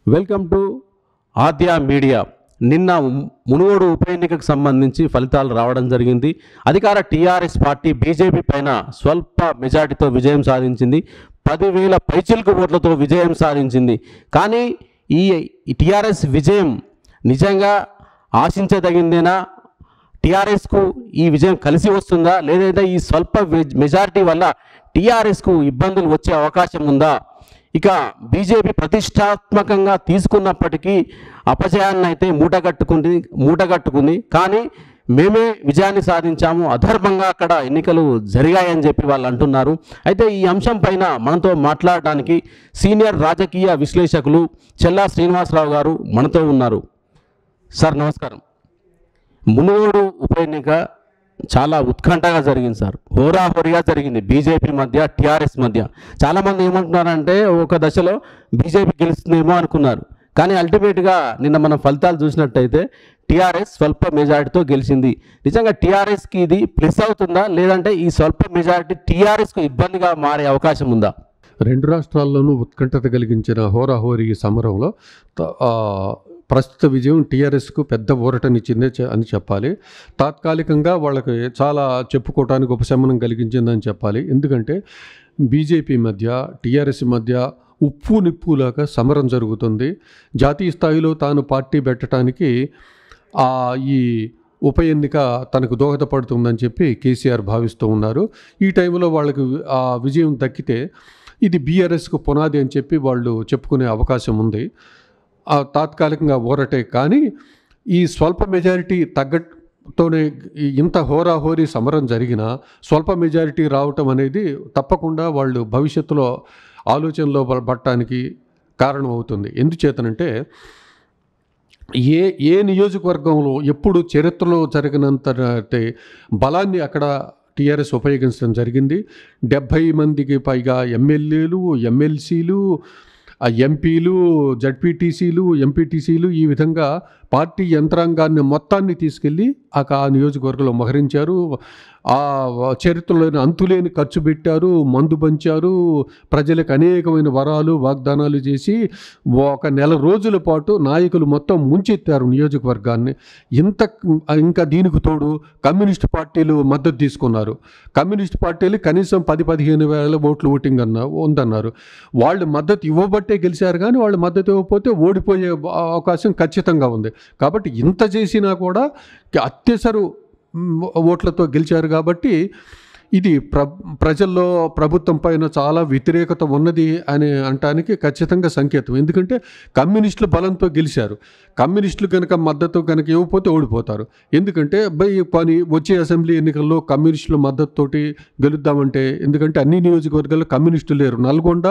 Welcome to Aadya media. నిన్న మునుగోడు ఉప ఎన్నికకు సంబంధించి ఫలితాలు రావడం జరిగింది. అధికార టీఆర్ఎస్ పార్టీ బీజేపీ పైన స్వల్ప మెజార్టీతో విజయం సాధించింది. 10,000 పైచిలుకు ఓట్లతో విజయం సాధించింది. కానీ ఈ టీఆర్ఎస్ విజయం నిజంగా ఆశించదగిందేనా? టీఆర్ఎస్కు ఈ విజయం కలిసి వస్తుందా, లేదా ఈ స్వల్ప మెజారిటీ వల్ల టీఆర్ఎస్కు ఇబ్బందులు వచ్చే అవకాశం ఉందా? ఇక బీజేపీ ప్రతిష్టాత్మకంగా తీసుకున్నప్పటికీ అపజయాన్ని అయితే మూటగట్టుకుంది. కానీ మేమే విజయాన్ని సాధించాము, అధర్మంగా అక్కడ ఎన్నికలు జరిగాయని చెప్పి వాళ్ళు అంటున్నారు. అయితే ఈ అంశం పైన మనతో మాట్లాడడానికి సీనియర్ రాజకీయ విశ్లేషకులు చెల్లా శ్రీనివాసరావు గారు మనతో ఉన్నారు. సార్ నమస్కారం. మునుగోడు ఉప ఎన్నిక చాలా ఉత్కంఠగా జరిగింది సార్, హోరాహోరీగా జరిగింది బీజేపీ మధ్య టీఆర్ఎస్ మధ్య. చాలామంది ఏమంటున్నారంటే ఒక దశలో బీజేపీ గెలుస్తుందేమో అనుకున్నారు. కానీ అల్టిమేట్గా నిన్న మనం ఫలితాలు చూసినట్టయితే టీఆర్ఎస్ స్వల్ప మెజారిటీతో గెలిచింది. నిజంగా టీఆర్ఎస్కి ఇది ప్లస్ అవుతుందా, లేదంటే ఈ స్వల్ప మెజారిటీ టీఆర్ఎస్కు ఇబ్బందిగా మారే అవకాశం ఉందా? రెండు రాష్ట్రాల్లోనూ ఉత్కంఠత కలిగించిన హోరాహోరీ సమరంలో ప్రస్తుత విజయం టీఆర్ఎస్కు పెద్ద ఊరటనిచ్చిందే అని చెప్పాలి. తాత్కాలికంగా వాళ్ళకి చాలా చెప్పుకోవడానికి ఉపశమనం కలిగించిందని చెప్పాలి. ఎందుకంటే బీజేపీ మధ్య టీఆర్ఎస్ మధ్య ఉప్పు నిప్పులాగా సమరం జరుగుతుంది. జాతీయ స్థాయిలో తాను పార్టీ పెట్టడానికి ఈ ఉప ఎన్నిక తనకు దోహదపడుతుందని చెప్పి కేసీఆర్ భావిస్తూ ఉన్నారు. ఈ టైంలో వాళ్ళకి ఆ విజయం దక్కితే ఇది బీఆర్ఎస్కు పునాది అని చెప్పి వాళ్ళు చెప్పుకునే అవకాశం ఉంది. తాత్కాలికంగా ఊరటే. కానీ ఈ స్వల్ప మెజారిటీ తగ్గతోనే ఇంత హోరాహోరీ సమరం జరిగినా స్వల్ప మెజారిటీ రావటం అనేది తప్పకుండా వాళ్ళు భవిష్యత్తులో ఆలోచనలో పడటానికి కారణం అవుతుంది. ఎందుచేతనంటే ఏ నియోజకవర్గంలో ఎప్పుడు చరిత్రలో జరిగినంత బలాన్ని అక్కడ టీఆర్ఎస్ ఉపయోగించడం జరిగింది. 70 మందికి పైగా ఎమ్మెల్యేలు, ఎమ్మెల్సీలు, ఎంపీలు, జడ్పీటీసీలు, ఎంపీటీసీలు ఈ విధంగా పార్టీ యంత్రాంగాన్ని మొత్తాన్ని తీసుకెళ్ళి ఆ నియోజకవర్గంలో మోహరించారు. ఆ చరిత్రలోని అంతులేని ఖర్చు పెట్టారు, మందు పంచారు, ప్రజలకు అనేకమైన వరాలు వాగ్దానాలు చేసి 1 నెల రోజుల పాటు నాయకులు మొత్తం ముంచెత్తారు నియోజకవర్గాన్ని. ఇంకా దీనికి తోడు కమ్యూనిస్ట్ పార్టీలు మద్దతు తీసుకున్నారు. కమ్యూనిస్ట్ పార్టీలు కనీసం 10-15 వేల ఓట్లు ఓటింగ్ ఉందన్నారు. వాళ్ళు మద్దతు ఇవ్వబట్టే గెలిచారు. కానీ వాళ్ళు మద్దతు ఇవ్వకపోతే ఓడిపోయే అవకాశం ఖచ్చితంగా ఉంది. కాబట్టి ఇంత చేసినా కూడా అత్యవసర ఓట్లతో గెలిచారు. కాబట్టి ఇది ప్రజల్లో ప్రభుత్వం పైన చాలా వ్యతిరేకత ఉన్నది అని అనటానికి ఖచ్చితంగా సంకేతం. ఎందుకంటే కమ్యూనిస్టుల బలంతో గెలిచారు. కమ్యూనిస్టులు కనుక మద్దతు కనుక ఇవ్వకపోతే ఓడిపోతారు. ఎందుకంటే వచ్చే అసెంబ్లీ ఎన్నికల్లో కమ్యూనిస్టుల మద్దతుతోటి గెలుద్దామంటే, ఎందుకంటే అన్ని నియోజకవర్గాల్లో కమ్యూనిస్టులు లేరు. నల్గొండ,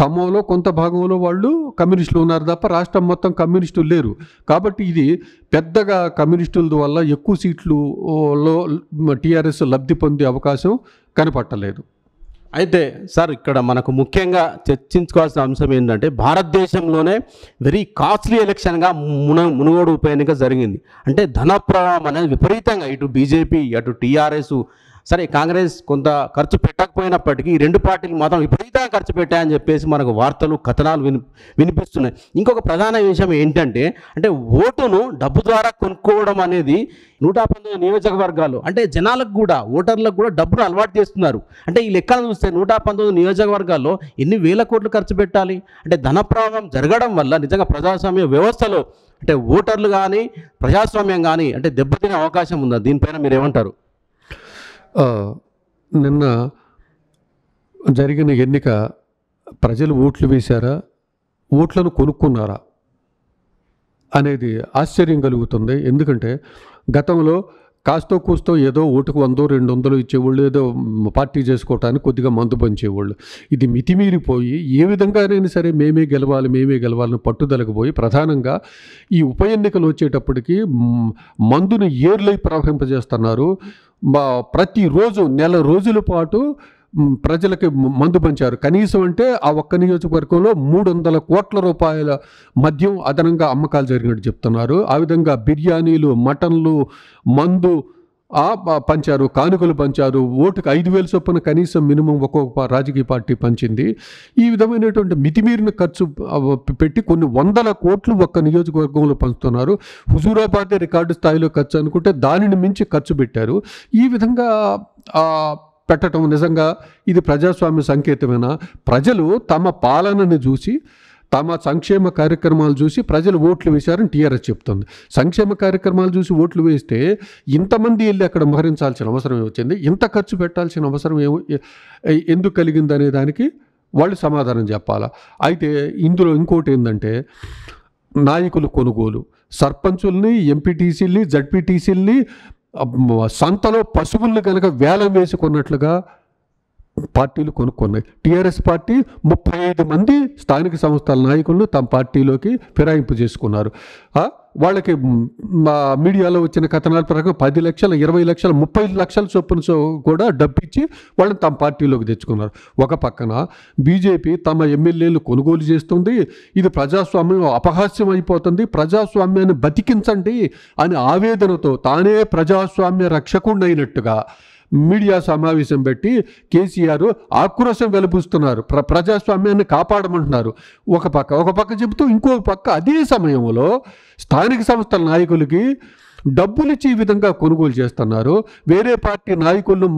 ఖమ్మంలో కొంత భాగంలో వాళ్ళు కమ్యూనిస్టులు ఉన్నారు తప్ప రాష్ట్రం మొత్తం కమ్యూనిస్టులు లేరు. కాబట్టి ఇది పెద్దగా కమ్యూనిస్టుల వల్ల ఎక్కువ సీట్లలో టీఆర్ఎస్ లబ్ధి పొందే అవకాశం కనపట్టలేదు. అయితే సార్, ఇక్కడ మనకు ముఖ్యంగా చర్చించుకోవాల్సిన అంశం ఏంటంటే భారతదేశంలోనే వెరీ కాస్ట్లీ ఎలక్షన్గా మునుగోడు ఉప ఎన్నిక జరిగింది. అంటే ధన ప్రవాహం అనేది విపరీతంగా ఇటు బీజేపీ అటు టీఆర్ఎస్, సరే కాంగ్రెస్ కొంత ఖర్చు పెట్టకపోయినప్పటికీ ఈ రెండు పార్టీలు మాత్రం విపరీతంగా ఖర్చు పెట్టాయని చెప్పేసి మనకు వార్తలు కథనాలు వినిపిస్తున్నాయి. ఇంకొక ప్రధాన విషయం ఏంటంటే ఓటును డబ్బు ద్వారా కొనుక్కోవడం అనేది 119 నియోజకవర్గాలు, అంటే జనాలకు కూడా ఓటర్లకు కూడా డబ్బును అలవాటు చేస్తున్నారు. అంటే ఈ లెక్కను చూస్తే 119 నియోజకవర్గాల్లో ఎన్ని వేల కోట్లు ఖర్చు పెట్టాలి? అంటే ధన ప్రవాహం జరగడం వల్ల నిజంగా ప్రజాస్వామ్య వ్యవస్థలో ఓటర్లు కానీ ప్రజాస్వామ్యం కానీ దెబ్బతినే అవకాశం ఉందా? దీనిపైన మీరు ఏమంటారు? నిన్న జరిగిన ఎన్నిక ప్రజలు ఓట్లు వేశారా, ఓట్లను కొనుక్కున్నారా అనేది ఆశ్చర్యం కలుగుతుంది. ఎందుకంటే గతంలో కాస్తో కూస్తో ఏదో ఓటుకు 100-200 ఇచ్చేవాళ్ళు, ఏదో పార్టీ చేసుకోవటానికి కొద్దిగా మందు పంచేవాళ్ళు. ఇది మితిమీరిపోయి ఏ విధంగానైనా సరే మేమే గెలవాలని పట్టుదలకు పోయి ప్రధానంగా ఈ ఉప ఎన్నికలు వచ్చేటప్పటికి మందును ఏర్లై ప్రవహింపజేస్తున్నారు. ప్రతిరోజు నెల రోజుల పాటు ప్రజలకి మందు పంచారు. కనీసం అంటే ఆ ఒక్క నియోజకవర్గంలో 300 కోట్ల రూపాయల మద్యం అదనంగా అమ్మకాలు జరిగినట్టు చెప్తున్నారు. ఆ విధంగా బిర్యానీలు, మటన్లు, మందు పంచారు, కానుకలు పంచారు, ఓటుకు 5,000 చొప్పున కనీసం మినిమం ఒక్కొక్క రాజకీయ పార్టీ పంచింది. ఈ విధమైనటువంటి మితిమీరిన ఖర్చు పెట్టి కొన్ని వందల కోట్లు ఒక్క నియోజకవర్గంలో పంచుతున్నారు. హుజూరాబాదే రికార్డు స్థాయిలో ఖర్చు అనుకుంటే దానిని మించి ఖర్చు పెట్టారు. ఈ విధంగా పెట్టడం నిజంగా ఇది ప్రజాస్వామ్య సంకేతమైన ప్రజలు తమ పాలనని చూసి తమ సంక్షేమ కార్యక్రమాలు చూసి ప్రజలు ఓట్లు వేశారని టీఆర్ఎస్ చెప్తుంది. సంక్షేమ కార్యక్రమాలు చూసి ఓట్లు వేస్తే ఇంతమంది వెళ్ళి అక్కడ మోహరించాల్సిన అవసరం వచ్చింది, ఇంత ఖర్చు పెట్టాల్సిన అవసరం ఎందుకు కలిగింది అనే దానికి వాళ్ళు సమాధానం చెప్పాలా. అయితే ఇందులో ఇంకోటి ఏంటంటే నాయకులు కొనుగోలు, సర్పంచుల్ని, ఎంపీటీసీల్ని, జడ్పీటీసీల్ని సంతలో పశువుల్ని కనుక వేలం వేసి కొన్నట్లుగా పార్టీలు కొనుక్కున్నాయి. టీఆర్ఎస్ పార్టీ 35 మంది స్థానిక సంస్థల నాయకులను తమ పార్టీలోకి ఫిరాయింపు చేసుకున్నారు. వాళ్ళకి మీడియాలో వచ్చిన కథనాల ప్రకారం 10 లక్షలు, 20 లక్షలు, 30 లక్షల చొప్పున కూడా డబ్బిచ్చి వాళ్ళని తమ పార్టీలోకి తెచ్చుకున్నారు. ఒక పక్కన బీజేపీ తమ ఎమ్మెల్యేలు కొనుగోలు చేస్తుంది. ఇది ప్రజాస్వామ్యం అపహాస్యం అయిపోతుంది, ప్రజాస్వామ్యాన్ని బతికించండి అని ఆవేదనతో తానే ప్రజాస్వామ్య రక్షకుడినైనట్టుగా మీడియా సమావేశం పెట్టి కేసీఆర్ ఆక్రోశం వెలుబుస్తున్నారు, ప్రజాస్వామ్యాన్ని కాపాడమంటున్నారు. ఒక పక్క చెబుతూ ఇంకో పక్క అదే సమయంలో స్థానిక సంస్థల నాయకులకి డబ్బులిచ్చి ఈ విధంగా కొనుగోలు చేస్తున్నారు. వేరే పార్టీ నాయకులను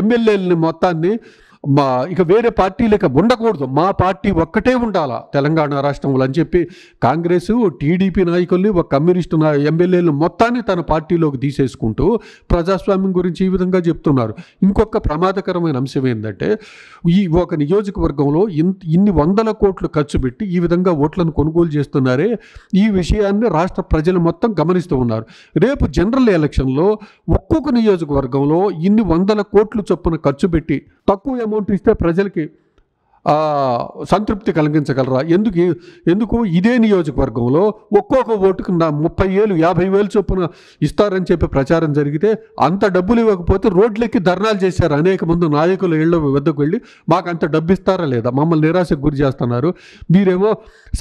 ఎమ్మెల్యేలని మొత్తాన్ని ఇక వేరే పార్టీలకు ఉండకూడదు, మా పార్టీ ఒక్కటే ఉండాలా తెలంగాణ రాష్ట్రంలో అని చెప్పి కాంగ్రెస్, టీడీపీ నాయకుల్ని, ఒక కమ్యూనిస్టు ఎమ్మెల్యేలు మొత్తాన్ని తన పార్టీలోకి తీసేసుకుంటూ ప్రజాస్వామ్యం గురించి ఈ విధంగా చెప్తున్నారు. ఇంకొక ప్రమాదకరమైన అంశం ఏంటంటే ఈ ఒక నియోజకవర్గంలో ఇన్ని వందల కోట్లు ఖర్చు పెట్టి ఈ విధంగా ఓట్లను కొనుగోలు చేస్తున్నారే, ఈ విషయాన్ని రాష్ట్ర ప్రజలు మొత్తం గమనిస్తూ ఉన్నారు. రేపు జనరల్ ఎలక్షన్లో ఒక్కొక్క నియోజకవర్గంలో ఇన్ని వందల కోట్లు చొప్పున ఖర్చు పెట్టి తక్కువ అమౌంట్ ఇస్తే ప్రజలకి సంతృప్తి కలిగించగలరా? ఎందుకు ఇదే నియోజకవర్గంలో ఒక్కొక్క ఓటుకు 30,000, 50,000 చొప్పున ఇస్తారని చెప్పి ప్రచారం జరిగితే అంత డబ్బులు ఇవ్వకపోతే రోడ్లెక్కి ధర్నాలు చేశారు అనేక మంది నాయకులు ఇళ్ల వద్దకు వెళ్ళి. మాకు అంత డబ్బు ఇస్తారా లేదా, మమ్మల్ని నిరాశకు గురి చేస్తున్నారు, మీరేమో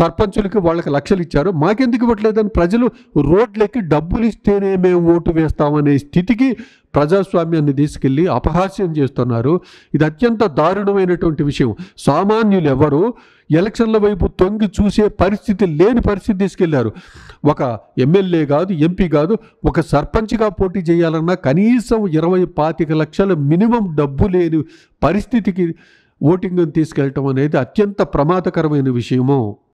సర్పంచులకి వాళ్ళకి లక్షలు ఇచ్చారు, మాకెందుకు ఇవ్వట్లేదని ప్రజలు రోడ్లెక్కి డబ్బులు ఇస్తేనే మేము ఓటు వేస్తామనే స్థితికి ప్రజాస్వామ్యాన్ని తీసుకెళ్ళి అపహాస్యం చేస్తున్నారు. ఇది అత్యంత దారుణమైనటువంటి విషయం. సామాన్యులు ఎవరు ఎలక్షన్ల వైపు తొంగి చూసే పరిస్థితి లేని పరిస్థితి తీసుకెళ్లారు. ఒక ఎమ్మెల్యే కాదు, ఎంపీ కాదు, ఒక సర్పంచ్గా పోటీ చేయాలన్నా కనీసం 20-25 లక్షల మినిమం డబ్బు లేని పరిస్థితికి ఓటింగ్ని తీసుకెళ్ళటం అనేది అత్యంత ప్రమాదకరమైన విషయము.